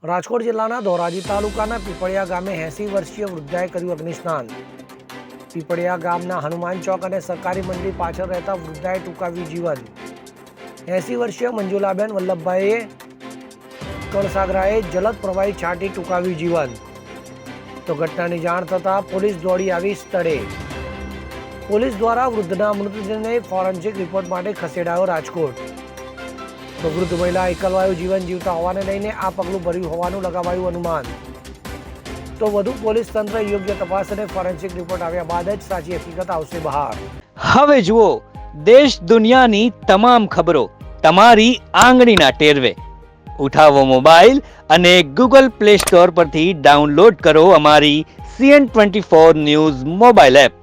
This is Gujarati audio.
રાજકોટ જિલ્લાના ધોરાજી તાલુકાના પીપળિયા ગામે 80 વર્ષીય વૃદ્ધાએ કર્યું અગ્નિસ્નાન। પીપળિયા ગામના હનુમાન ચોક અને સરકારી મંડળી પાછળ રહેતા વૃદ્ધાએ ટૂંકાવ્યું જીવન। 80 વર્ષીય મંજુલાબેન વલ્લભભાઈએ કણસાગરાએ જલદ પ્રવાહી છાંટી ટૂંકાવ્યું જીવન। તો ઘટનાની જાણ થતાં પોલીસ દોડી આવી સ્થળે। પોલીસ દ્વારા વૃદ્ધના મૃતદેહને ફોરેન્સિક રિપોર્ટ માટે ખસેડાયો રાજકોટ। તો વૃદ્ધ મહિલા એકલવાયું જીવન જીવતા હોવાને લઈને આ પગલું ભર્યું હોવાનું લગાવાયું અનુમાન। તો વધુ પોલીસ તંત્ર યોગ્ય તપાસ અને ફોરેન્સિક રિપોર્ટ આવ્યા બાદ જ સાચી હકીકત આવશે બહાર। હવે જુઓ દેશ દુનિયાની તમામ ખબરો તમારી આંગળીના ટેરવે। ઉઠાવો મોબાઈલ અને ગૂગલ પ્લે સ્ટોર પરથી ડાઉનલોડ કરો અમારી CN24 ન્યૂઝ મોબાઈલ એપ।